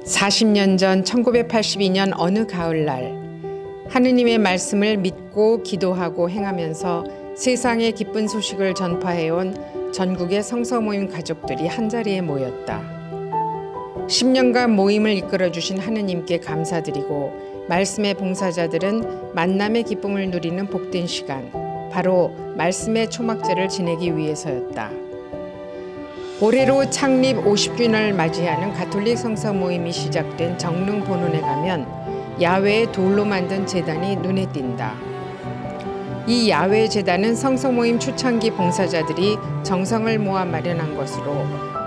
40년 전 1982년 어느 가을날 하느님의 말씀을 믿고 기도하고 행하면서 세상의 기쁜 소식을 전파해온 전국의 성서모임 가족들이 한자리에 모였다. 10년간 모임을 이끌어주신 하느님께 감사드리고 말씀의 봉사자들은 만남의 기쁨을 누리는 복된 시간, 바로 말씀의 초막절을 지내기 위해서였다. 올해로 창립 50주년을 맞이하는 가톨릭 성서 모임이 시작된 정릉 본원에 가면 야외의 돌로 만든 제단이 눈에 띈다. 이 야외 제단은 성서 모임 초창기 봉사자들이 정성을 모아 마련한 것으로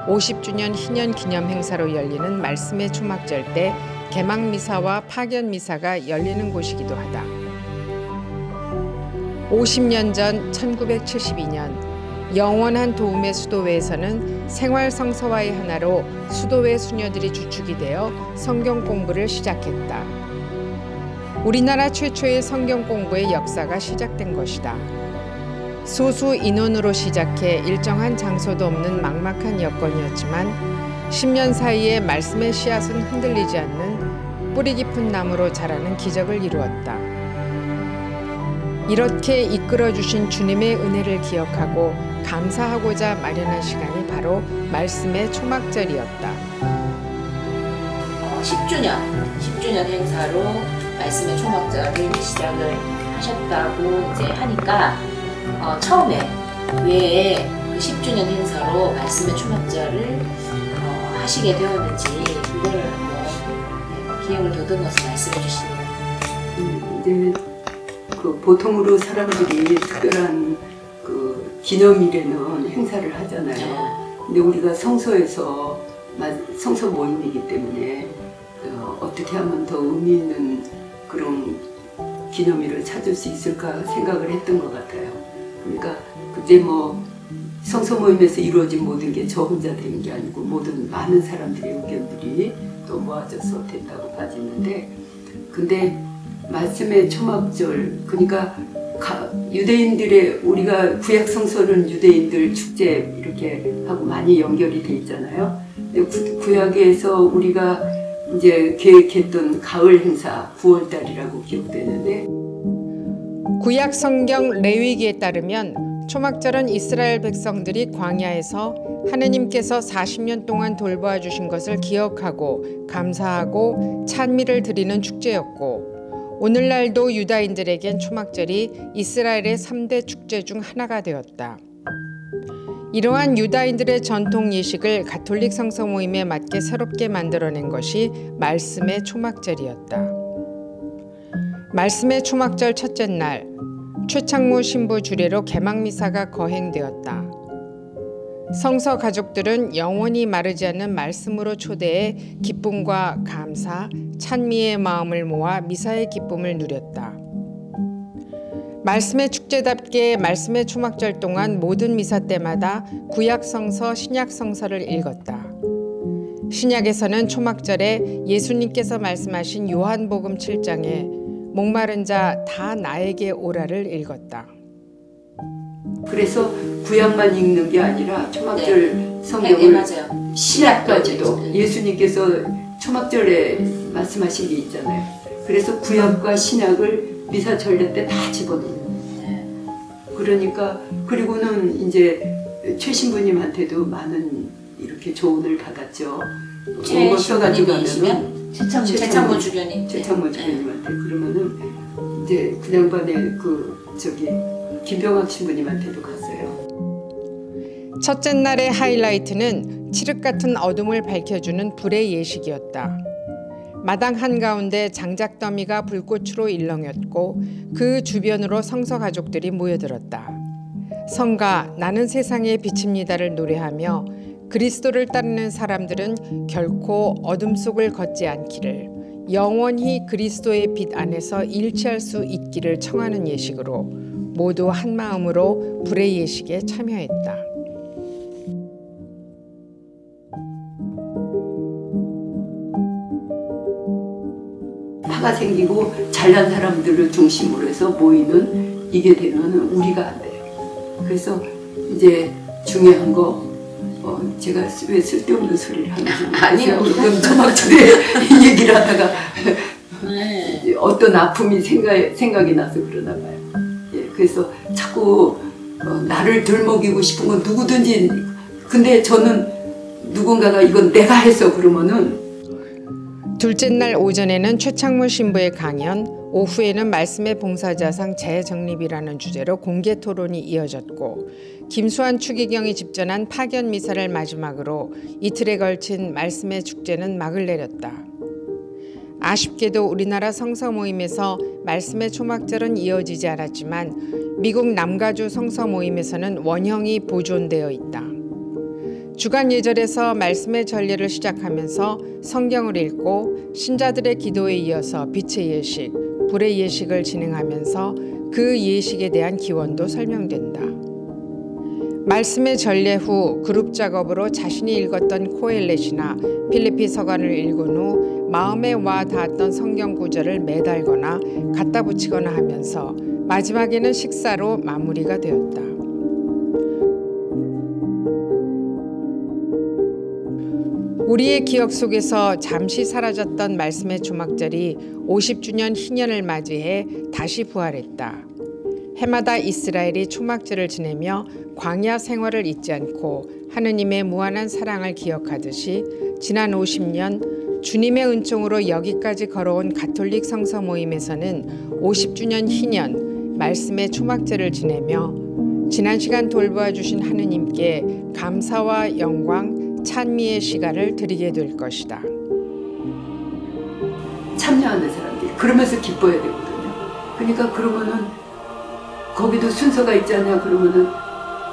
50주년 희년 기념 행사로 열리는 말씀의 초막절 때 개막 미사와 파견 미사가 열리는 곳이기도 하다. 50년 전 1972년 영원한 도움의 수도회에서는 생활 성서와의 하나로 수도회 수녀들이 주축이 되어 성경 공부를 시작했다. 우리나라 최초의 성경 공부의 역사가 시작된 것이다. 소수 인원으로 시작해 일정한 장소도 없는 막막한 여건이었지만 10년 사이에 말씀의 씨앗은 흔들리지 않는 뿌리 깊은 나무로 자라는 기적을 이루었다. 이렇게 이끌어주신 주님의 은혜를 기억하고 감사하고자 마련한 시간이 바로 말씀의 초막절이었다. 10주년 행사로 말씀의 초막절을 시작을 하셨다고 이제 하니까 처음에 왜 그 10주년 행사로 말씀의 초막절을 하시게 되었는지 그걸 기억을 더듬어서 말씀해 주시면. 그 보통으로 사람들이 특별한 그 기념일에는 행사를 하잖아요. 근데 우리가 성서에서 성서 모임이기 때문에 어떻게 하면 더 의미 있는 그런 기념일을 찾을 수 있을까 생각을 했던 것 같아요. 그러니까 그때 뭐 성서 모임에서 이루어진 모든 게 저 혼자 된 게 아니고 모든 많은 사람들의 의견들이 또 모아져서 됐다고 봐지는데, 근데 말씀의 초막절, 그러니까 유대인들의, 우리가 구약 성서는 유대인들 축제 이렇게 하고 많이 연결이 돼 있잖아요. 근데 구약에서 우리가 이제 계획했던 가을 행사 9월달이라고 기억되는데, 구약 성경 레위기에 따르면 초막절은 이스라엘 백성들이 광야에서 하느님께서 40년 동안 돌보아 주신 것을 기억하고 감사하고 찬미를 드리는 축제였고, 오늘날도 유다인들에겐 초막절이 이스라엘의 3대 축제 중 하나가 되었다. 이러한 유다인들의 전통 예식을 가톨릭 성서 모임에 맞게 새롭게 만들어낸 것이 말씀의 초막절이었다. 말씀의 초막절 첫째 날, 최창무 신부 주례로 개막 미사가 거행되었다. 성서 가족들은 영원히 마르지 않는 말씀으로 초대해 기쁨과 감사, 찬미의 마음을 모아 미사의 기쁨을 누렸다. 말씀의 축제답게 말씀의 초막절 동안 모든 미사 때마다 구약 성서, 신약 성서를 읽었다. 신약에서는 초막절에 예수님께서 말씀하신 요한복음 7장에 목마른 자 다 나에게 오라를 읽었다. 그래서 구약만 읽는 게 아니라 초막절 성경을 신약까지도 예수님께서 초막절에 말씀하신 게 있잖아요. 그래서 구약과 신약을 미사 전례 때 다 집어넣는. 그러니까 그리고는 이제 최 신부님한테도 많은 이렇게 조언을 받았죠. 최 신부님이시면 최창모 주교님한테 그러면은 이제 그냥반에 김병학 신부님한테도 갔어요. 첫째 날의 하이라이트는 칠흑 같은 어둠을 밝혀주는 불의 예식이었다. 마당 한가운데 장작더미가 불꽃으로 일렁였고 그 주변으로 성서 가족들이 모여들었다. 성가 나는 세상의 빛입니다를 노래하며 그리스도를 따르는 사람들은 결코 어둠 속을 걷지 않기를, 영원히 그리스도의 빛 안에서 일치할 수 있기를 청하는 예식으로 모두 한 마음으로 불의 예식에 참여했다. 화가 생기고 잘난 사람들을 중심으로 해서 모이는 이게 되면 우리가 안 돼요. 그래서 이제 중요한 거 제가 왜 쓸데없는 소리를 하는지 아니요. 모르겠어요. 초막절에 얘기를 하다가 네. 어떤 아픔이 생각이 나서 그러나 봐요. 예, 그래서 자꾸 나를 들먹이고 싶은 건 누구든지, 근데 저는 누군가가 이건 내가 해서 그러면은. 둘째 날 오전에는 최창문 신부의 강연, 오후에는 말씀의 봉사자상 재정립이라는 주제로 공개 토론이 이어졌고, 김수환 추기경이 집전한 파견 미사를 마지막으로 이틀에 걸친 말씀의 축제는 막을 내렸다. 아쉽게도 우리나라 성서 모임에서 말씀의 초막절은 이어지지 않았지만 미국 남가주 성서 모임에서는 원형이 보존되어 있다. 주간 예절에서 말씀의 전례를 시작하면서 성경을 읽고 신자들의 기도에 이어서 빛의 예식, 불의 예식을 진행하면서 그 예식에 대한 기원도 설명된다. 말씀의 전례 후 그룹 작업으로 자신이 읽었던 코엘렛이나 필리피 서간을 읽은 후 마음에 와 닿았던 성경 구절을 매달거나 갖다 붙이거나 하면서 마지막에는 식사로 마무리가 되었다. 우리의 기억 속에서 잠시 사라졌던 말씀의 초막절이 50주년 희년을 맞이해 다시 부활했다. 해마다 이스라엘이 초막절을 지내며 광야 생활을 잊지 않고 하느님의 무한한 사랑을 기억하듯이 지난 50년 주님의 은총으로 여기까지 걸어온 가톨릭 성서 모임에서는 50주년 희년 말씀의 초막절을 지내며 지난 시간 돌보아 주신 하느님께 감사와 영광, 찬미의 시간을 드리게 될 것이다. 참여하는 사람들이 그러면서 기뻐야 되거든요. 그러니까 그러면은 거기도 순서가 있잖아요. 그러면은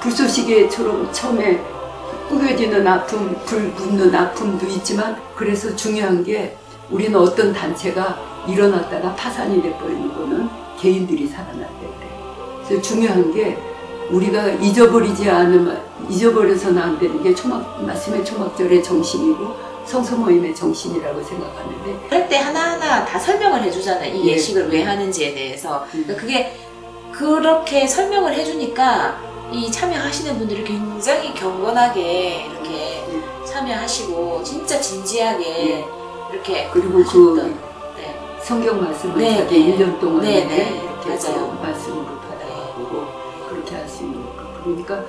불쏘시개처럼 처음에 꾸겨지는 아픔, 불 붙는 아픔도 있지만, 그래서 중요한 게 우리는 어떤 단체가 일어났다가 파산이 돼버리는 거는 개인들이 살아날 때인데, 그래서 중요한 게 우리가 잊어버려서는 안 되는 게 말씀의 초막절의 정신이고 성서 모임의 정신이라고 생각하는데, 할 때 하나하나 다 설명을 해주잖아요. 이 예식을 왜 하는지에 대해서. 그러니까 그게 그렇게 설명을 해주니까 이 참여하시는 분들이 굉장히 경건하게 이렇게 참여하시고 진짜 진지하게 이렇게 그리고 하셨던, 성경 말씀을 네, 자기 네. 1년 동안 네, 이렇게 맞아요. 말씀으로 받아보고 그렇게 할 수 있는 거. 그러니까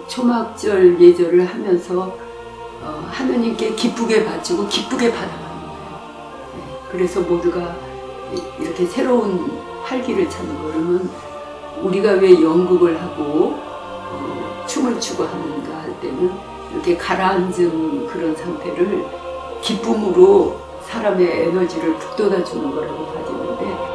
초막절 예절을 하면서 하느님께 기쁘게 바치고 기쁘게 받아가는 거예요. 그래서 모두가 이렇게 새로운 활기를 찾는 거는 우리가 왜 연극을 하고 춤을 추고 하는가 할 때는 이렇게 가라앉은 그런 상태를 기쁨으로 사람의 에너지를 북돋아 주는 거라고 봐지는데,